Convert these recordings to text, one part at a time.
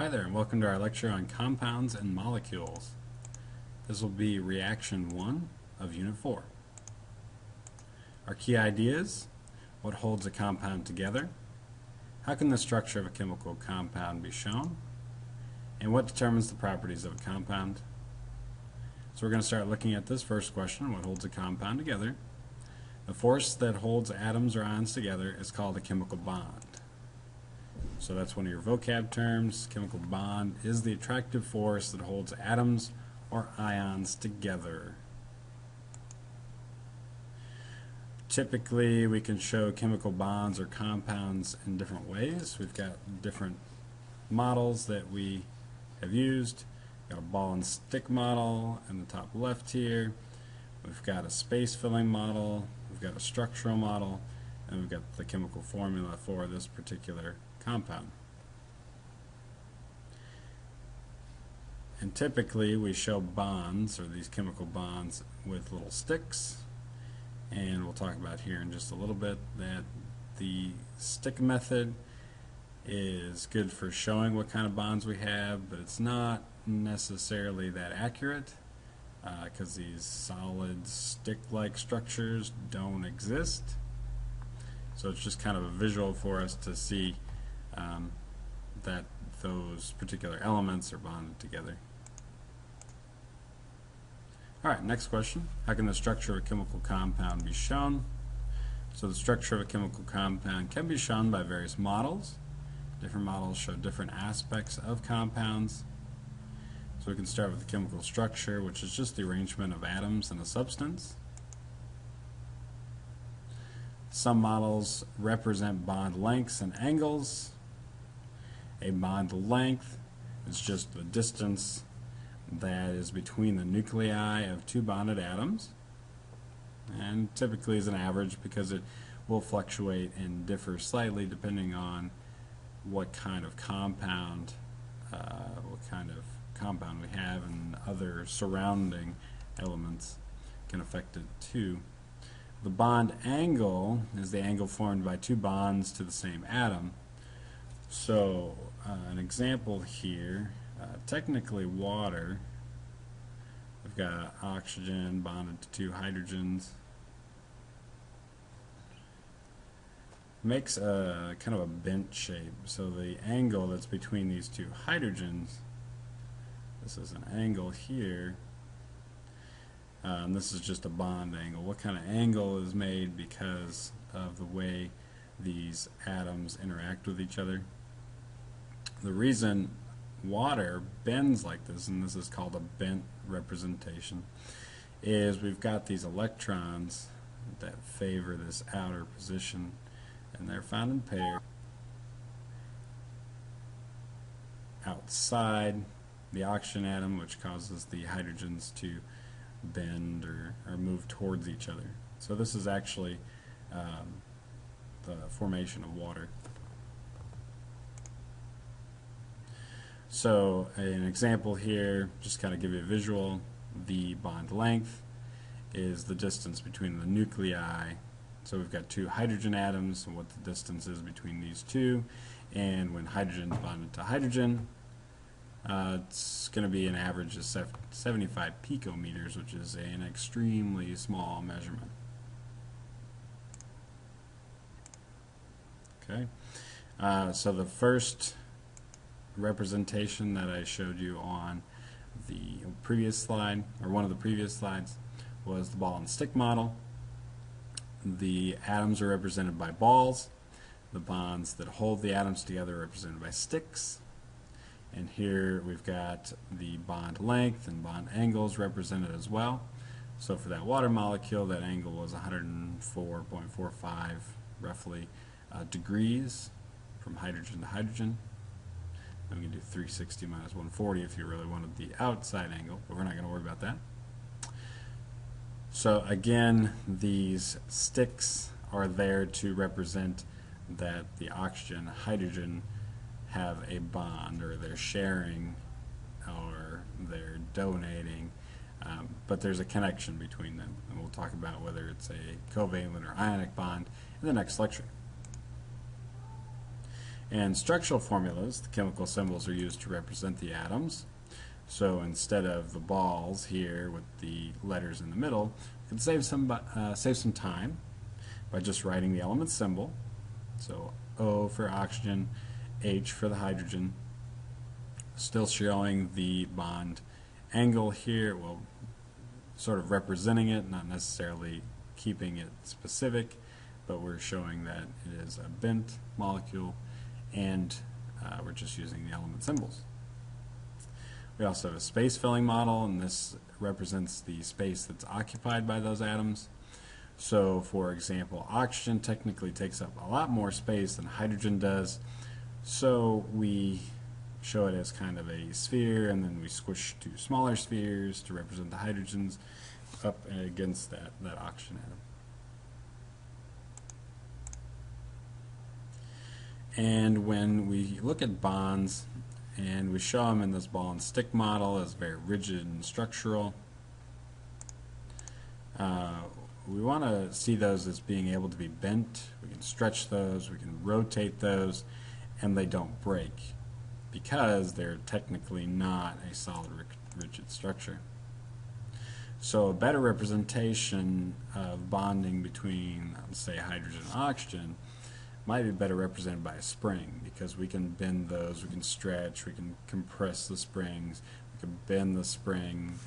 Hi there, and welcome to our lecture on compounds and molecules. This will be reaction 1 of Unit 4. Our key ideas: what holds a compound together, how can the structure of a chemical compound be shown, and what determines the properties of a compound. So we're going to start looking at this first question: what holds a compound together? The force that holds atoms or ions together is called a chemical bond. So that's one of your vocab terms. Chemical bond is the attractive force that holds atoms or ions together. Typically, we can show chemical bonds or compounds in different ways. We've got different models that we have used. We've got a ball and stick model in the top left here. We've got a space-filling model. We've got a structural model. And we've got the chemical formula for this particular compound. And typically we show bonds, or these chemical bonds, with little sticks, and we'll talk about here in just a little bit that the stick method is good for showing what kind of bonds we have, but it's not necessarily that accurate because these solid stick-like structures don't exist. So it's just kind of a visual for us to see that those particular elements are bonded together. Alright, next question. How can the structure of a chemical compound be shown? So the structure of a chemical compound can be shown by various models. Different models show different aspects of compounds. So we can start with the chemical structure, which is just the arrangement of atoms in a substance. Some models represent bond lengths and angles. A bond length is just the distance that is between the nuclei of two bonded atoms, and typically is an average because it will fluctuate and differ slightly depending on what kind of compound we have, and other surrounding elements can affect it too. The bond angle is the angle formed by two bonds to the same atom. So an example here, technically water, we've got oxygen bonded to two hydrogens, makes a kind of a bent shape. So the angle that's between these two hydrogens, this is an angle here, and this is just a bond angle. What kind of angle is made because of the way these atoms interact with each other? The reason water bends like this, and this is called a bent representation, is we've got these electrons that favor this outer position, and they're found in pairs outside the oxygen atom, which causes the hydrogens to bend or move towards each other. So this is actually the formation of water. So an example here, just kind of give you a visual. The bond length is the distance between the nuclei. So we've got two hydrogen atoms, and what the distance is between these two. And when hydrogen is bonded to hydrogen, it's going to be an average of 75 picometers, which is an extremely small measurement. Okay, so the first representation that I showed you on the previous slide, or one of the previous slides, was the ball and stick model. The atoms are represented by balls. The bonds that hold the atoms together are represented by sticks. And here we've got the bond length and bond angles represented as well. So for that water molecule, that angle was 104.45 roughly degrees from hydrogen to hydrogen. And we can do 360 minus 140 if you really wanted the outside angle, but we're not going to worry about that. So again, these sticks are there to represent that the oxygen and hydrogen have a bond, or they're sharing, or they're donating, but there's a connection between them, and we'll talk about whether it's a covalent or ionic bond in the next lecture. And structural formulas, the chemical symbols are used to represent the atoms. So instead of the balls here with the letters in the middle, we can save some time by just writing the element symbol. So O for oxygen, H for the hydrogen. Still showing the bond angle here, well, sort of representing it, not necessarily keeping it specific, but we're showing that it is a bent molecule, and we're just using the element symbols. We also have a space filling model, and this represents the space that's occupied by those atoms. So, for example, oxygen technically takes up a lot more space than hydrogen does, so we show it as kind of a sphere, and then we squish two smaller spheres to represent the hydrogens up against that oxygen atom. And when we look at bonds and we show them in this ball and stick model as very rigid and structural, we want to see those as being able to be bent. We can stretch those, we can rotate those, and they don't break because they're technically not a solid rigid structure. So a better representation of bonding between, let's say, hydrogen and oxygen might be better represented by a spring, because we can bend those, we can stretch, we can compress the springs, we can bend the springs.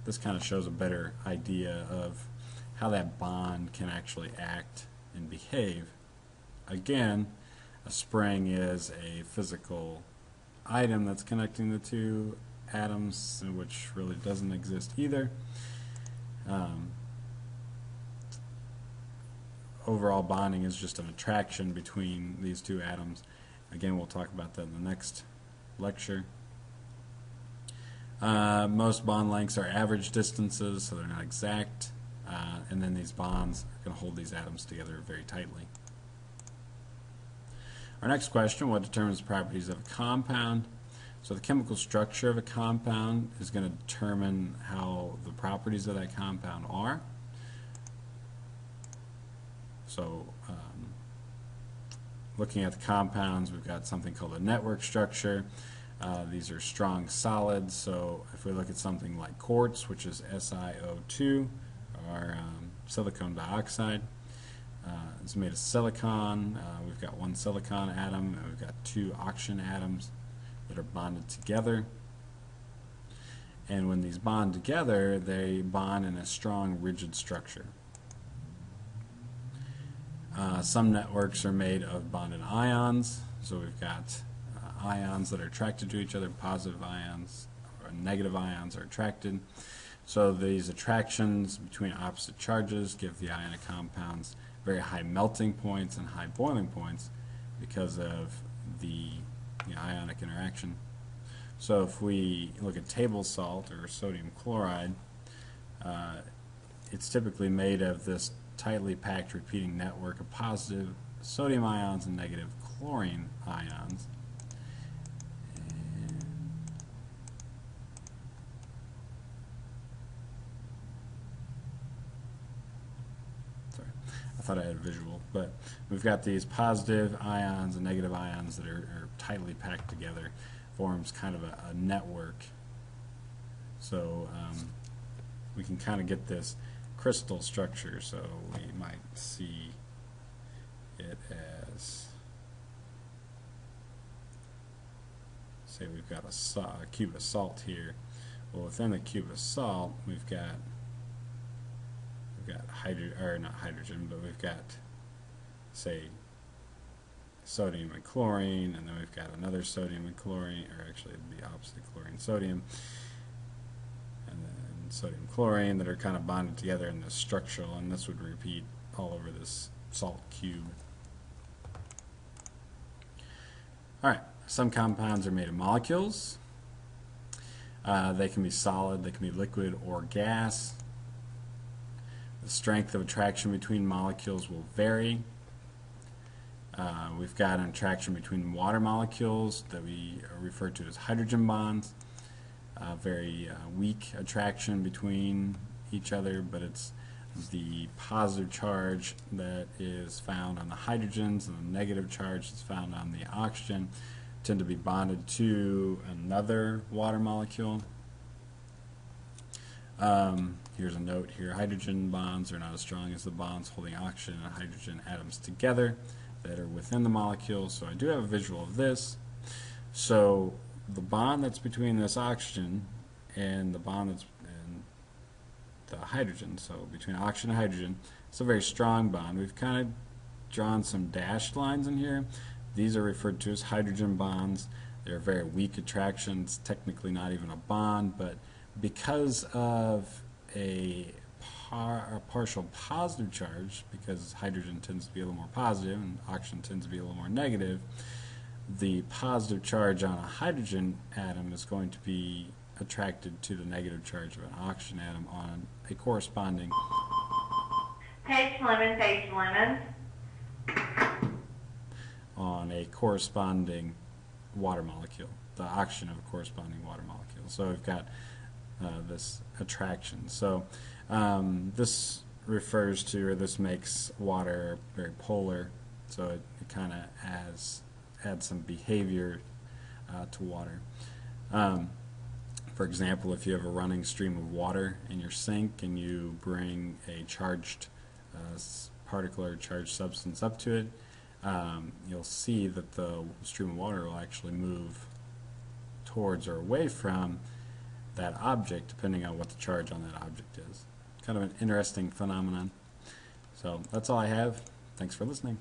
This kind of shows a better idea of how that bond can actually act and behave. Again, a spring is a physical item that's connecting the two atoms, which really doesn't exist either. Overall bonding is just an attraction between these two atoms. Again, we'll talk about that in the next lecture. Most bond lengths are average distances, so they're not exact, and then these bonds are going to hold these atoms together very tightly. Our next question, what determines the properties of a compound? So the chemical structure of a compound is going to determine how the properties of that compound are. So looking at the compounds, we've got something called a network structure. These are strong solids, so if we look at something like quartz, which is SiO2, or silicon dioxide, it's made of silicon. We've got one silicon atom, and we've got two oxygen atoms that are bonded together. And when these bond together, they bond in a strong, rigid structure. Some networks are made of bonded ions, so we've got ions that are attracted to each other, positive ions or negative ions are attracted. So these attractions between opposite charges give the ionic compounds very high melting points and high boiling points because of the ionic interaction. So if we look at table salt or sodium chloride, it's typically made of this tightly packed repeating network of positive sodium ions and negative chlorine ions. I thought I had a visual, but we've got these positive ions and negative ions that are tightly packed together, forms kind of a network. So we can kind of get this crystal structure, so we might see it as, say we've got a cube of salt here. Well, within the cube of salt, we've got not hydrogen, but we've got, say, sodium and chlorine, and then we've got another sodium and chlorine, or actually it'd be opposite, chlorine, sodium, and then sodium, chlorine, that are kind of bonded together in this structural, and this would repeat all over this salt cube. Alright, some compounds are made of molecules. They can be solid, they can be liquid or gas. The strength of attraction between molecules will vary. We've got an attraction between water molecules that we refer to as hydrogen bonds. Very weak attraction between each other, but it's the positive charge that is found on the hydrogens and the negative charge that's found on the oxygen tend to be bonded to another water molecule. Here's a note here: hydrogen bonds are not as strong as the bonds holding oxygen and hydrogen atoms together that are within the molecule. So I do have a visual of this. So the bond that's between this oxygen and the bond that's in the hydrogen, so between oxygen and hydrogen, it's a very strong bond. We've kind of drawn some dashed lines in here. These are referred to as hydrogen bonds. They're very weak attractions, technically not even a bond, but because of a partial positive charge, because hydrogen tends to be a little more positive and oxygen tends to be a little more negative, the positive charge on a hydrogen atom is going to be attracted to the negative charge of an oxygen atom on a corresponding page lemon. On a corresponding water molecule, the oxygen of a corresponding water molecule. So we've got this attraction. So this refers to, or this makes water very polar, so it kind of adds some behavior to water. For example, if you have a running stream of water in your sink and you bring a charged particle or charged substance up to it, you'll see that the stream of water will actually move towards or away from that object depending on what the charge on that object is. Kind of an interesting phenomenon. So that's all I have. Thanks for listening.